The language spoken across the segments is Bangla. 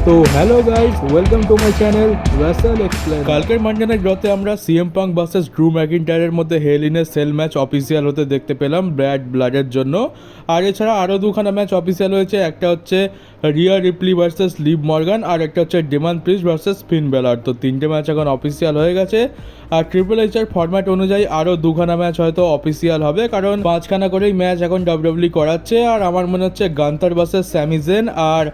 তো hello guys, welcome to my channel Russell explain. কালকের মানডে নাইট ড্রতে আমরা সিএম পাঙ্ক ভার্সেস ড্রু ম্যাকিন্টায়ারের মধ্যে hell in a cell match official হতে দেখতে পেলাম ব্যাড ব্লাডের জন্য। আর এছাড়া আরও দুখানা ম্যাচ অফিসিয়াল হয়েছে। একটা হচ্ছে Rhea Ripley versus Liv Morgan, আর একটা হচ্ছে ডেমান প্রিস্ট ভার্সেস ফিন বেলার। তো তিনটে ম্যাচ এখন অফিসিয়াল হয়ে গেছে। আর ট্রিপল এইচের ফরম্যাট অনুযায়ী আরও দুখানা ম্যাচ হয়তো অফিসিয়াল হবে, কারণ পাঁচখানা করেই ম্যাচ এখন ডাব্লিউডাব্লিউ করাচ্ছে। আর আমার মনে হচ্ছে গান্তার ভার্সেস স্যামি জেন আর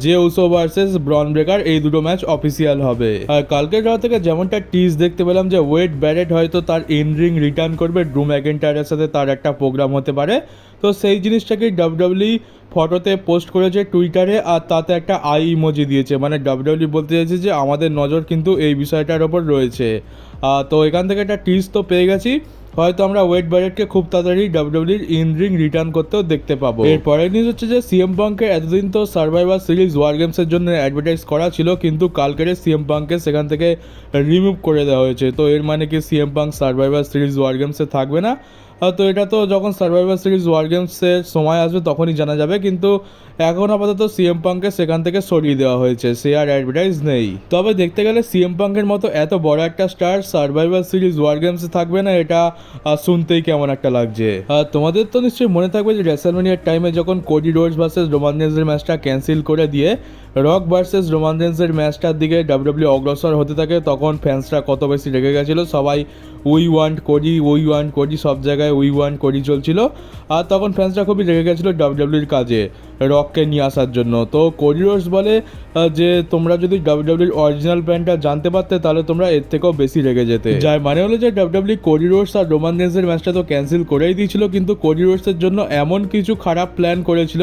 Jey Uso versus Bron Breakker, এই দুটো ম্যাচ অফিসিয়াল হবে। আর কালকের ড্র থেকে যেমনটা টিজ দেখতে পেলাম যে ওয়েড ব্যারেট হয়তো তার ইন রিং রিটার্ন করবে, ড্রু ম্যাকিন্টায়ারের সাথে তার একটা প্রোগ্রাম হতে পারে। তো সেই জিনিসটাকে ডাব্লিউডাব্লিউ ফটোতে পোস্ট করেছে টুইটারে, আর তাতে একটা আই ইমোজি দিয়েছে। মানে ডাব্লিউডাব্লিউ বলতে চাইছে যে আমাদের নজর কিন্তু এই বিষয়টার ওপর রয়েছে। তো এখান থেকে একটা টিজ তো পেয়ে গেছি, হয়তো আমরা ওয়েড ব্যারেটকে খুব তাড়াতাড়ি ডাব্লিউডাব্লিউর ইন রিং রিটার্ন করতেও দেখতে পাবো। এরপরের নিউজ হচ্ছে যে সিএম পাঙ্কের এতদিন তো সার্ভাইভার সিরিজ ওয়ার গেমসের জন্য অ্যাডভার্টাইজ করা ছিল, কিন্তু কালকের সিএম পাঙ্ককে সেখান থেকে রিমুভ করে দেওয়া হয়েছে। তো এর মানে কি CM Punk Survivor Series War গেমসে থাকবে না? তো এটা তো যখন সার্ভাইভার সিরিজ ওয়ার গেমসের সময় আসবে তখনই জানা যাবে, কিন্তু এখন আপাতত সিএম পাঙ্ককে সেখান থেকে সরিয়ে দেওয়া হয়েছে, সে আর অ্যাডভার্টাইজ নেই। তবে দেখতে গেলে সিএম পাঙ্কের মতো এত বড় একটা স্টার সার্ভাইভার সিরিজ ওয়ার গেমসে থাকবে না, এটা শুনতেই কেমন একটা লাগছে। তোমাদের তো নিশ্চয়ই মনে থাকবে যে রেসলম্যানিয়ার টাইমে যখন কোডি রোডস ভার্সেস রোমান রেন্সের ম্যাচটা ক্যান্সেল করে দিয়ে রক ভার্সেস রোমান রেন্সের ম্যাচটার দিকে ডাব্লিউডাব্লিউ অগ্রসর হতে থাকে, তখন ফ্যান্সরা কত বেশি রেগে গেছিলো। সবাই উই ওয়ান্ট কোডি সব জায়গায় উই ওয়ান্ট কোডি চলছিল। আর তখন ফ্যান্সরা খুবই রেগে গেছিলো ডাব্লিউডাব্লিউর কাজে রককে নিয়ে আসার জন্য। তো কোডি রোডস বলে যে তোমরা যদি ডাব্লিউডাব্লিউর অরিজিনাল প্ল্যানটা জানতে পারতে তাহলে তোমরা এর থেকেও বেশি রেগে যেতে। যার মানে হলো যে ডাব্লিউডাব্লিউ কোডি রোডস আর রোমান রেন্সের ম্যাচটা তো ক্যান্সেল করেই দিয়েছিল, কিন্তু কোডি রোডসের জন্য এমন কিছু খারাপ প্ল্যান করেছিল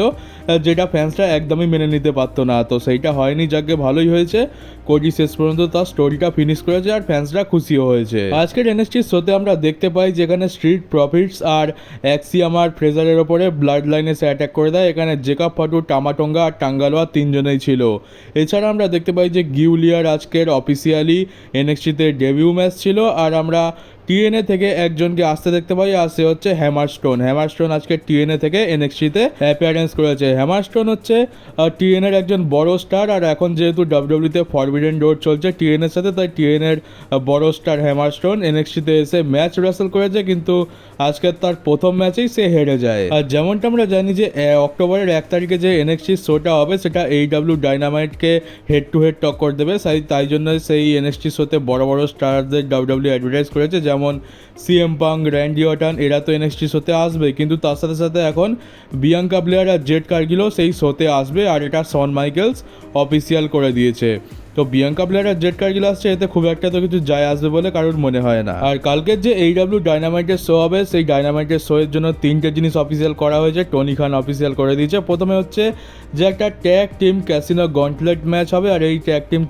যেটা ফ্যান্সরা একদমই মেনে নিতে পারতো না। তো সেইটা হয়নি, যাকে ভালোই হয়েছে। কোডি শেষ পর্যন্ত তার স্টোরিটা ফিনিশ করেছে আর ফ্যান্সরা খুশিও হয়েছে। আজকের এনএক্সটি শোতে আমরা দেখতে পাই যেখানে স্ট্রিট প্রফিটস আর অ্যাক্সিয়াম আর ফ্রেজারের ওপরে ব্লাড লাইনে সে অ্যাটাক করে দেয়। এখানে জেকাব ফাটু, টামাটোঙ্গা আর টাঙ্গালোয়া তিনজনেই ছিল। এছাড়া আমরা দেখতে পাই যে গিউলিয়ার আজকের অফিসিয়ালি এনএক্সটিতে ডেবিউ ম্যাচ ছিল। আর আমরা টিএনএ থেকে একজনকে আসতে দেখতে পাই, আর সে হচ্ছে হ্যামারস্টোন। হ্যামারস্টোন আজকে টিএনএ থেকে এনএক্সটিতে অ্যাপিয়ারেন্স করেছে। হ্যামারস্টোন হচ্ছে টিএনএর একজন বড় স্টার, আর এখন যেহেতু ডাব্লিউডাব্লিউতে ফরবিডেন ডোর চলছে টিএনএর সাথে, তাই টিএনএর বড় স্টার হ্যামারস্টোন এনএক্সটিতে এসে ম্যাচ রেসেল করেছে, কিন্তু আজকে তার প্রথম ম্যাচেই সে হেরে যায়। আর যেমনটা আমরা জানি যে অক্টোবরের 1 তারিখে যে এনএক্সটি শোটা হবে সেটা এইডাব্লিউ ডাইনামাইটকে হেড টু হেড টক্কর দেবে। তাই জন্য সেই এনএক্সটি শোতে বড় বড় স্টারদের ডাব্লিউডাব্লিউ অ্যাডভার্টাইজ করেছে, যেমন সিএম পাঙ্ক, র্যান্ডি অর্টন, এরা তো এনএক্সটি শোতে আসবে, কিন্তু তার সাথে সাথে এখন বিয়াঙ্কা ব্লেয়ার আর জেড কার্গিলও সেই শোতে আসবে, আর এটা শন মাইকেলস অফিসিয়াল করে দিয়েছে। তো বিয়াঙ্কা ব্লেয়ার আর জেড কার্গিল আসছে, এতে খুব একটা তো কিছু যায় আসবে বলে কারোর মনে হয় না। আর কালকের যে এইডাব্লিউ ডাইনামাইটের শো হবে, সেই ডাইনামাইটের শো এর জন্য তিনটে জিনিস অফিসিয়াল করা হয়েছে। টনি খান অফিসিয়াল করে দিয়েছে। প্রথমে হচ্ছে যে একটা tag team casino gauntlet match হবে, আর এই ট্যাগ টিম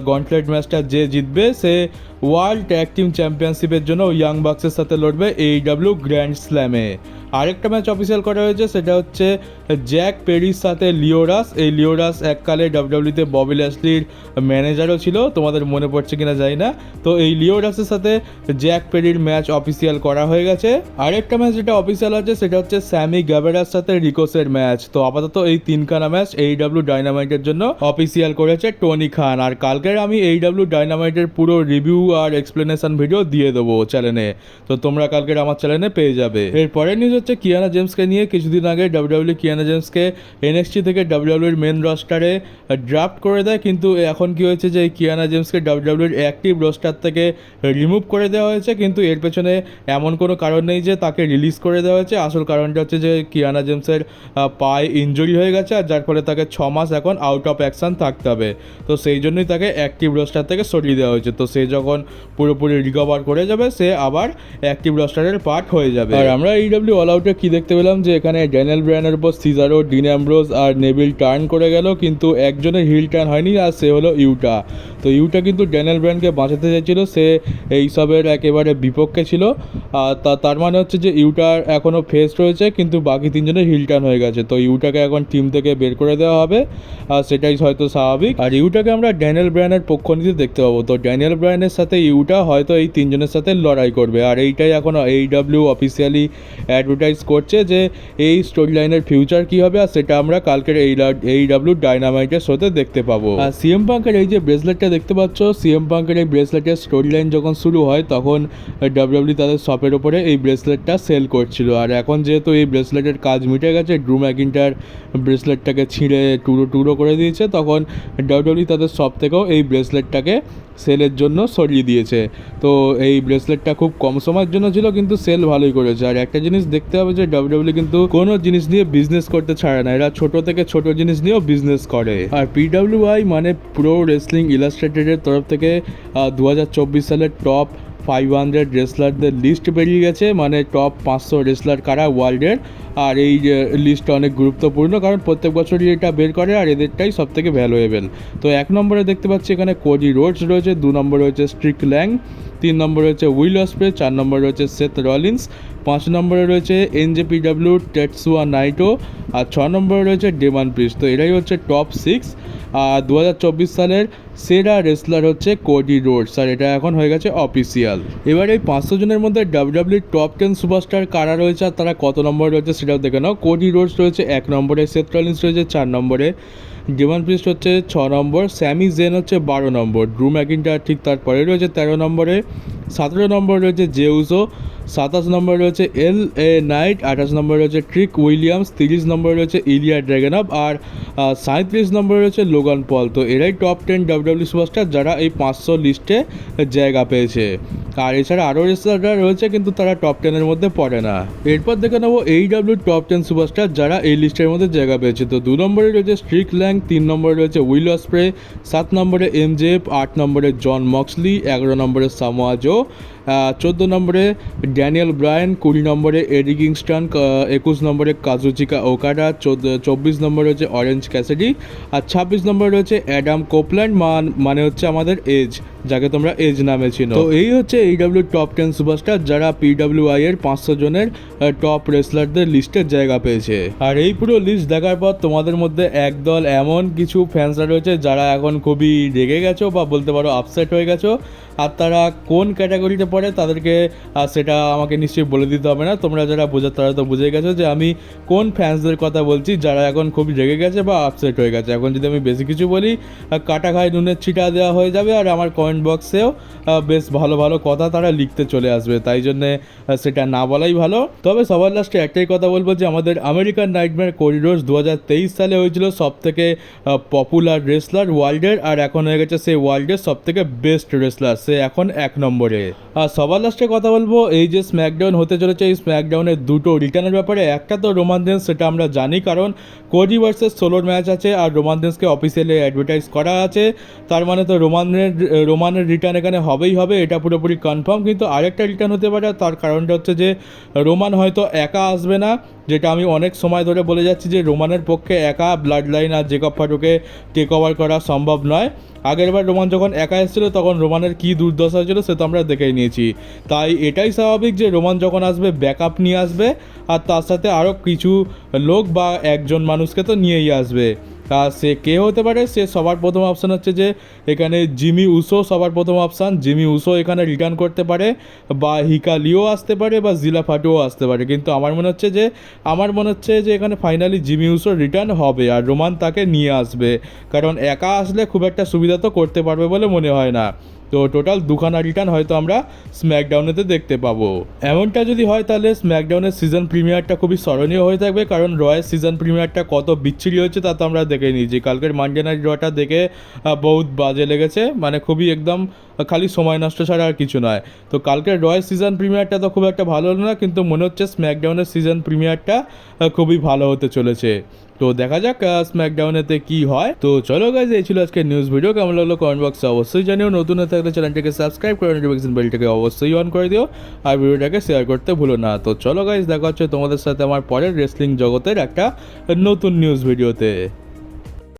গন্টলেট ম্যাচটা যে জিতবে সে ওয়ার্ল্ড ট্যাগ টিম চ্যাম্পিয়নশিপের জন্য ইয়াং বাক্সের সাথে লড়বে এইডাব্লিউ গ্র্যান্ড স্ল্যামে। আরেকটা ম্যাচ অফিসিয়াল করা হয়েছে, সেটা হচ্ছে জ্যাক পেরির সাথে লিওরাস। এই লিওরাস এককালে ডাব্লিউডাব্লিউতে ববি ল্যাশলির ম্যানেজারও ছিল, তোমাদের মনে পড়ছে কিনা জানি না। তো এই লিওরাসের সাথে জ্যাক পেরির ম্যাচ অফিসিয়াল করা হয়ে গেছে। আরেকটা ম্যাচ যেটা অফিসিয়াল আছে সেটা হচ্ছে স্যামি গ্যাবেরার সাথে রিকোসের ম্যাচ। তো আপাতত এই তিনখানা ম্যাচ এইডাব্লিউ ডাইনামাইটের জন্য অফিসিয়াল করেছে টনি খান। আর কালকের আমি এইডাব্লিউ ডাইনামাইটের পুরো রিভিউ আর এক্সপ্লেনেশন ভিডিও দিয়ে দেবো চ্যানেলে, তো তোমরা কালকের আমার চ্যানেলে পেয়ে যাবে। এরপরের নিউজ হচ্ছে কিয়ানা জেমসকে নিয়ে। কিছুদিন আগে ডাব্লিউডাব্লিউ কিয়ানা জেমসকে এনএক্সটি থেকে ডাব্লিউডাব্লিউর মেন রস্টারে ড্রাফট করে দেয়, কিন্তু এখন কি হয়েছে যে কিয়ানা জেমসকে ডাব্লিউডাব্লিউর অ্যাক্টিভ রস্টার থেকে রিমুভ করে দেওয়া হয়েছে, কিন্তু এর পেছনে এমন কোনো কারণ নেই যে তাকে রিলিজ করে দেওয়া হয়েছে। আসল কারণটা হচ্ছে যে কিয়ানা জেমসের পায়ে ইনজুরি হয়ে গেছে, আর যার ফলে তাকে 6 মাস এখন আউট অফ অ্যাকশন থাকতে হবে। তো সেই জন্যই তাকে অ্যাক্টিভ রস্টার থেকে সরিয়ে দেওয়া হয়েছে। তো সে যখন পুরোপুরি রিকভার করে যাবে সে আবার অ্যাক্টিভ রস্টারের পার্ট হয়ে যাবে। আর আমরা এইডাব্লিউ অল আউটে কি দেখতে পেলাম যে এখানে ড্যানিয়েল ব্রায়ানের উপর সিজারো, ডিন অ্যামব্রোজ আর নেভিল টার্ন করে গেল, কিন্তু একজনের হিল টার্ন হয়নি, আর সে হলো ইউটা। তো ইউটা কিন্তু ড্যানিয়েল ব্রায়ানকে বাঁচাতে চাইছিল, সে এইসবের একেবারে বিপক্ষে ছিল। তার মানে হচ্ছে যে ইউটার এখনও ফেস রয়েছে, কিন্তু বাকি তিনজনের হিল টার্ন হয়ে গেছে। তো ইউটাকে এখন টিম থেকে বের করে দেওয়া হবে, আর সেটাই হয়তো স্বাভাবিক। আর ইউটাকে আমরা ড্যানিয়েল ব্রায়ানের পক্ষ নিতে দেখতে পাবো। তো ড্যানিয়েল ব্রায়ানের সাথে ইউটা হয়তো এই তিনজনের সাথে লড়াই করবে, আর এইটাই এখন এইডাব্লিউ অফিসিয়ালি অ্যাডভার্টাইজ অ্যাডভার্টাইজ করছে যে এই স্টোরি লাইনের ফিউচার কী হবে, আর সেটা আমরা কালকের AEW ডাইনামাইটের শোতে দেখতে পাবো। আর সিএম পাঙ্কের এই যে ব্রেসলেটটা দেখতে পাচ্ছ, সিএম পাঙ্কের এই ব্রেসলেটের স্টোরি লাইন যখন শুরু হয় তখন WWE তাদের শপের ওপরে এই ব্রেসলেটটা সেল করছিল। আর এখন যেহেতু এই ব্রেসলেটের কাজ মিটে গেছে, ড্রু ম্যাকিন্টার ব্রেসলেটটাকে ছিঁড়ে টুকরো টুকরো করে দিয়েছে, তখন WWE তাদের শপ থেকেও এই ব্রেসলেটটাকে সেলের জন্য সরিয়ে দিয়েছে। তো এই ব্রেসলেটটা খুব কম সময়ের জন্য ছিল, কিন্তু সেল ভালোই করেছে। আর একটা জিনিস দেখতে হবে যে WWE কিন্তু কোনো জিনিস নিয়ে বিজনেস করতে ছাড়ে না, এরা ছোট থেকে ছোট জিনিস নিয়েও বিজনেস করে। আর PWI মানে প্রো রেসলিং ইলাস্ট্রেটেডের তরফ থেকে 2024 সালের টপ 500 রেসলারদের লিস্ট বেরিয়ে গেছে, মানে টপ 500 রেসলার কারা ওয়ার্ল্ডের। আর এই লিস্টটা অনেক গুরুত্বপূর্ণ, কারণ প্রত্যেক বছরই এটা বের করে, আর এদেরটাই সব থেকে ভ্যালুয়েবল। তো 1 নম্বরে দেখতে পাচ্ছি এখানে কোডি রোডস রয়েছে, 2 নম্বরে রয়েছে স্ট্রিক ল্যাং, 3 নম্বরে রয়েছে উইল অসপ্রে, 4 নম্বরে রয়েছে সেথ রলিন্স, 5 নম্বরে রয়েছে NJPW টেটসুয়া নাইটো, আর 6 নম্বরে রয়েছে ডেমান প্রিস্ট। তো এরাই হচ্ছে টপ 6। আর 2024 সালের সেরা রেসলার হচ্ছে কোডি রোডস, আর এটা এখন হয়ে গেছে অফিসিয়াল। এবার এই 500 জনের মধ্যে WWE টপ 10 সুপারস্টার কারা রয়েছে আর তারা কত নম্বরে রয়েছে সেটাও দেখে নাও। কোডি রোডস রয়েছে 1 নম্বরে, সেথ রলিন্স রয়েছে 4 নম্বরে, ডেমান প্রিস্ট হচ্ছে 6 নম্বর, স্যামি জেন হচ্ছে 12 নম্বর, ড্রু ম্যাকিন্টার ঠিক তারপরে রয়েছে 13 নম্বরে, 17 নম্বরে রয়েছে জে উসো, 27 নম্বরে রয়েছে LA নাইট, 28 নম্বরে রয়েছে ট্রিক উইলিয়ামস, 30 নম্বরে রয়েছে ইলিয়া ড্রাগনভ, আর 37 নম্বরে রয়েছে লোগান পল। তো এরাই টপ 10 WWE সুপারস্টার যারা এই 500 লিস্টে জায়গা পেয়েছে। আর এছাড়া আরও রেসলাররা রয়েছে, কিন্তু তারা টপ 10-এর মধ্যে পড়ে না। এরপর দেখে নেবো AEW টপ 10 সুপারস্টার যারা এই লিস্টের মধ্যে জায়গা পেয়েছে। তো 2 নম্বরে রয়েছে স্ট্রিক ল্যাং, 3 নম্বরে রয়েছে উইল অসপ্রে, 7 নম্বরে MJF, 8 নম্বরে জন মক্সলি, 11 নম্বরে সামোয়া জো, 14 নম্বরে ড্যানিয়েল ব্রায়ান, 20 নম্বরে এডি কিংস্টন, 21 নম্বরে কাজুচিকা ওকাডা, 24 নম্বরে রয়েছে অরেঞ্জ ক্যাসিডি, আর 26 নম্বরে রয়েছে অ্যাডাম কোপল্যান্ড, মানে হচ্ছে আমাদের এজ, যাকে তোমরা এজ নামে চিনো। তো এই হচ্ছে AEW টপ 10 সুপারস্টার যারা PWI এর 500 জনের টপ রেসলারদের লিস্টে জায়গা পেয়েছে। আর এই পুরো লিস্ট দেখার পর তোমাদের মধ্যে একদল এমন কিছু ফ্যান্সরা রয়েছে যারা এখন খুবই রেগে গেছো বা বলতে পারো আপসেট হয়ে গেছো। আর তারা কোন ক্যাটাগরিতে পড়ে তাদেরকে সেটা আমাকে নিশ্চয়ই বলে দিতে হবে না, তোমরা যারা বোঝার তারা তো বুঝে গেছো যে আমি কোন ফ্যান্সদের কথা বলছি যারা এখন খুব রেগে গেছে বা আপসেট হয়ে গেছে। এখন যদি আমি বেশি কিছু বলি কাটা খায় নুনের ছিটা দেওয়া হয়ে যাবে, আর আমার কমেন্ট বক্সেও বেশ ভালো ভালো কথা তারা লিখতে চলে আসবে, তাই জন্যে সেটা না বলাই ভালো। তবে সবার লাস্টে একটাই কথা বলবো যে আমাদের আমেরিকান নাইটমেয়ার কোডি রোডস 2023 সালে হয়েছিল সব থেকে পপুলার রেসলার ওয়ার্ল্ডের, আর এখন হয়ে গেছে সে ওয়ার্ল্ডের সব থেকে বেস্ট রেসলার, সে এখন 1 নম্বরে। আর সবার লাস্টে কথা বলবো এই যে স্ম্যাকডাউন হতে চলেছে, এই স্ম্যাকডাউনের 2টো রিটার্নের ব্যাপারে। একটা তো রোমান রেন্স, সেটা আমরা জানি কারণ কোডি ভার্সেস সোলোর ম্যাচ আছে, আর রোমান রেন্সকে অফিসিয়ালি অ্যাডভার্টাইজ করা আছে, তার মানে তো রোমানের রিটার্ন এখানে হবেই হবে, এটা পুরোপুরি কনফার্ম। কিন্তু আরেকটা রিটার্ন হতে পারে, তার কারণটা হচ্ছে যে রোমান হয়তো একা আসবে না, যেটা আমি অনেক সময় ধরে বলে যাচ্ছি যে রোমানের পক্ষে একা ব্লাড লাইন আর জেকব ফারুকে টেক ওভার করা সম্ভব নয়। আগেরবার রোমান যখন একা এসেছিলো তখন রোমানের কী দুর্দশা ছিল সে তো আমরা দেখেই নিয়েছি, তাই এটাই স্বাভাবিক যে রোমান যখন আসবে ব্যাকআপ নিয়ে আসবে, আর তার সাথে আরও কিছু লোক বা একজন মানুষকে তো নিয়েই আসবে। তা সে কে হতে পারে? সে সবার প্রথম অপশান হচ্ছে যে এখানে জিমি উসো সবার প্রথম অপশান, জিমি উসো এখানে রিটার্ন করতে পারে, বা হিকালিও আসতে পারে, বা জিলা ফাটুও আসতে পারে। কিন্তু আমার মনে হচ্ছে যে এখানে ফাইনালি জিমি উসো রিটার্ন হবে আর রোমান তাকে নিয়ে আসবে, কারণ একা আসলে খুব একটা সুবিধা তো করতে পারবে বলে মনে হয় না। তো টোটাল 2খানা রিটার্ন হয়তো আমরা স্ম্যাকডাউনেতে দেখতে পাবো। এমনটা যদি হয় তাহলে স্ম্যাকডাউনের সিজন প্রিমিয়ারটা খুবই স্মরণীয় হয়ে থাকবে, কারণ রয়ের সিজন প্রিমিয়ারটা কত বিচ্ছিরি হয়েছে তা তো আমরা দেখে নিয়েছি। কালকের মানডে নাইট রটা দেখে বহুত বাজে লেগেছে, মানে খুবই একদম খালি সময় নষ্ট ছাড়া আর কিছু নয়। তো কালকের রয়ের সিজন প্রিমিয়ারটা তো খুব একটা ভালো হলো না, কিন্তু মনে হচ্ছে স্ম্যাকডাউনের সিজন প্রিমিয়ারটা খুবই ভালো হতে চলেছে। তো দেখা যাক স্ম্যাকডাউনেতে কি হয়। তো চলো গাইজ, এই ছিল আজকে নিউজ ভিডিও। কেমন লাগলো কমেন্ট বক্সে অবশ্যই জানিও। নতুন হয়ে থাকলে চ্যানেলটিকে সাবস্ক্রাইব করে নোটিফিকেশন বেলটাকে অবশ্যই অন করে দিও, আর ভিডিওটাকে শেয়ার করতে ভুলো না। তো চলো গাইজ, দেখা হচ্ছে তোমাদের সাথে আমার পরের রেসলিং জগতের একটা নতুন নিউজ ভিডিওতে।